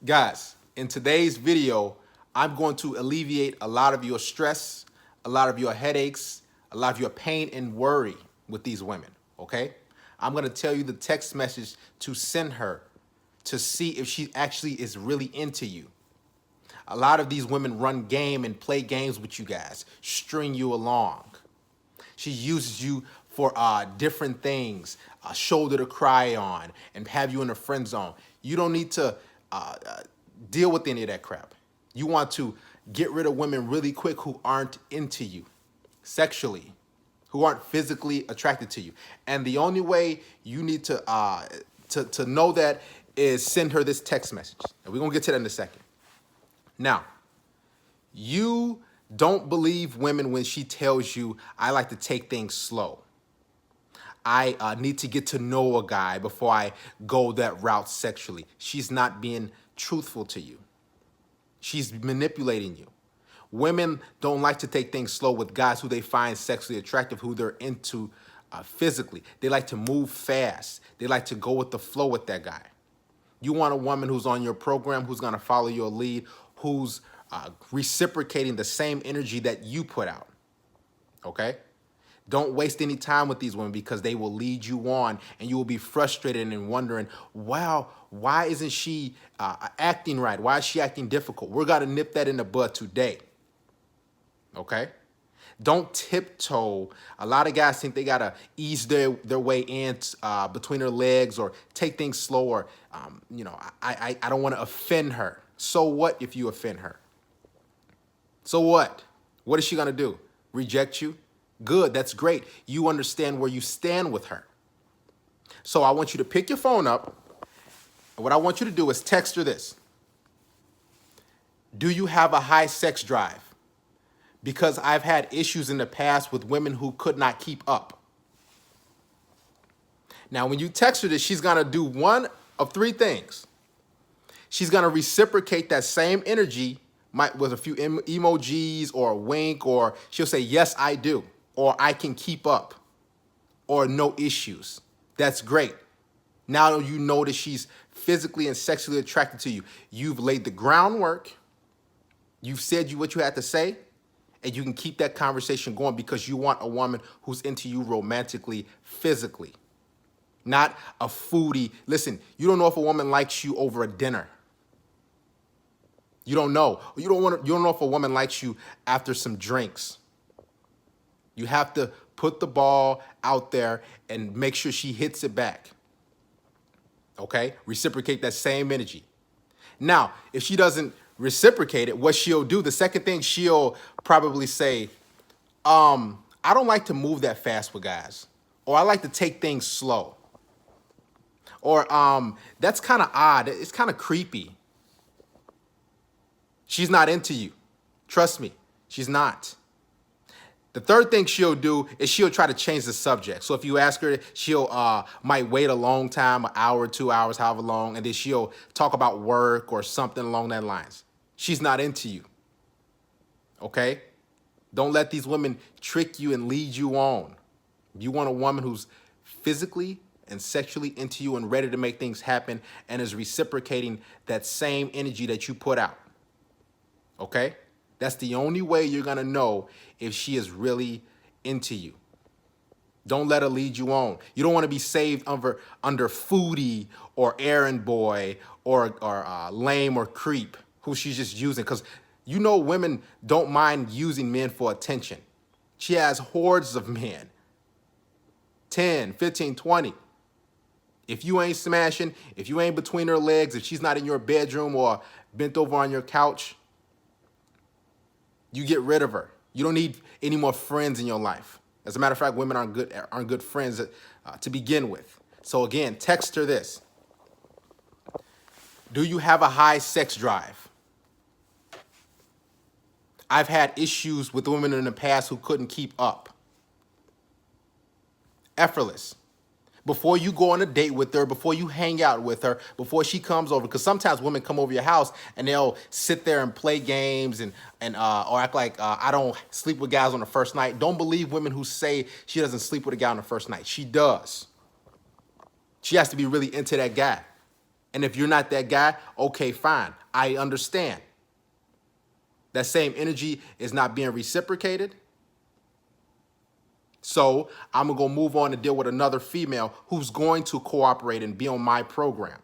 Guys, in today's video, I'm going to alleviate a lot of your stress, a lot of your headaches, a lot of your pain and worry with these women, okay? I'm gonna tell you the text message to send her to see if she actually is really into you. A lot of these women run game and play games with you guys, string you along. She uses you for different things, a shoulder to cry on, and have you in a friend zone. You don't need to deal with any of that crap. You want to get rid of women really quick who aren't into you sexually, who aren't physically attracted to you. And the only way you need to know that is send her this text message. And we're gonna get to that in a second. Now, you don't believe women when she tells you, I like to take things slow. I need to get to know a guy before I go that route sexually. She's not being truthful to you. She's manipulating you. Women don't like to take things slow with guys who they find sexually attractive, who they're into physically. They like to move fast. They like to go with the flow with that guy. You want a woman who's on your program, who's gonna follow your lead, who's reciprocating the same energy that you put out, okay? Don't waste any time with these women because they will lead you on and you will be frustrated and wondering, wow, why isn't she acting right? Why is she acting difficult? We're gonna nip that in the bud today, okay? Don't tiptoe. A lot of guys think they gotta ease their way in between their legs or take things slower. I don't wanna offend her. So what if you offend her? So what? What is she gonna do? Reject you? Good, that's great. You understand where you stand with her. So I want you to pick your phone up, and what I want you to do is text her this. Do you have a high sex drive? Because I've had issues in the past with women who could not keep up. Now, when you text her this, she's gonna do one of three things. She's gonna reciprocate that same energy with a few emojis or a wink, or she'll say, yes, I do, or I can keep up, or no issues. That's great. Now you know that she's physically and sexually attracted to you. You've laid the groundwork. You've said what you had to say, and you can keep that conversation going because you want a woman who's into you romantically, physically, not a foodie. Listen, you don't know if a woman likes you over a dinner. You don't know. You don't know if a woman likes you after some drinks. You have to put the ball out there and make sure she hits it back. Okay? Reciprocate that same energy. Now, if she doesn't reciprocate it, what she'll do, the second thing, she'll probably say, I don't like to move that fast with guys, or I like to take things slow, or that's kind of odd, it's kind of creepy. She's not into you. Trust me, she's not. The third thing she'll do is she'll try to change the subject. So if you ask her, she'll might wait a long time, an hour, 2 hours, however long, and then she'll talk about work or something along that lines. She's not into you, okay? Don't let these women trick you and lead you on. You want a woman who's physically and sexually into you and ready to make things happen and is reciprocating that same energy that you put out, okay? That's the only way you're gonna know if she is really into you. Don't let her lead you on. You don't want to be saved under foodie or errand boy or lame or creep who she's just using, because you know women don't mind using men for attention. She has hordes of men, 10, 15, 20. If you ain't smashing, if you ain't between her legs, if she's not in your bedroom or bent over on your couch, you get rid of her. You don't need any more friends in your life. As a matter of fact, women aren't good friends to begin with. So again, text her this. Do you have a high sex drive? I've had issues with women in the past who couldn't keep up. Effortless. Before you go on a date with her, before you hang out with her, before she comes over, because sometimes women come over your house and they'll sit there and play games and or act like I don't sleep with guys on the first night. Don't believe women who say she doesn't sleep with a guy on the first night. She does. She has to be really into that guy. And if you're not that guy, okay, fine. I understand. That same energy is not being reciprocated. So I'm going to go move on to deal with another female who's going to cooperate and be on my program.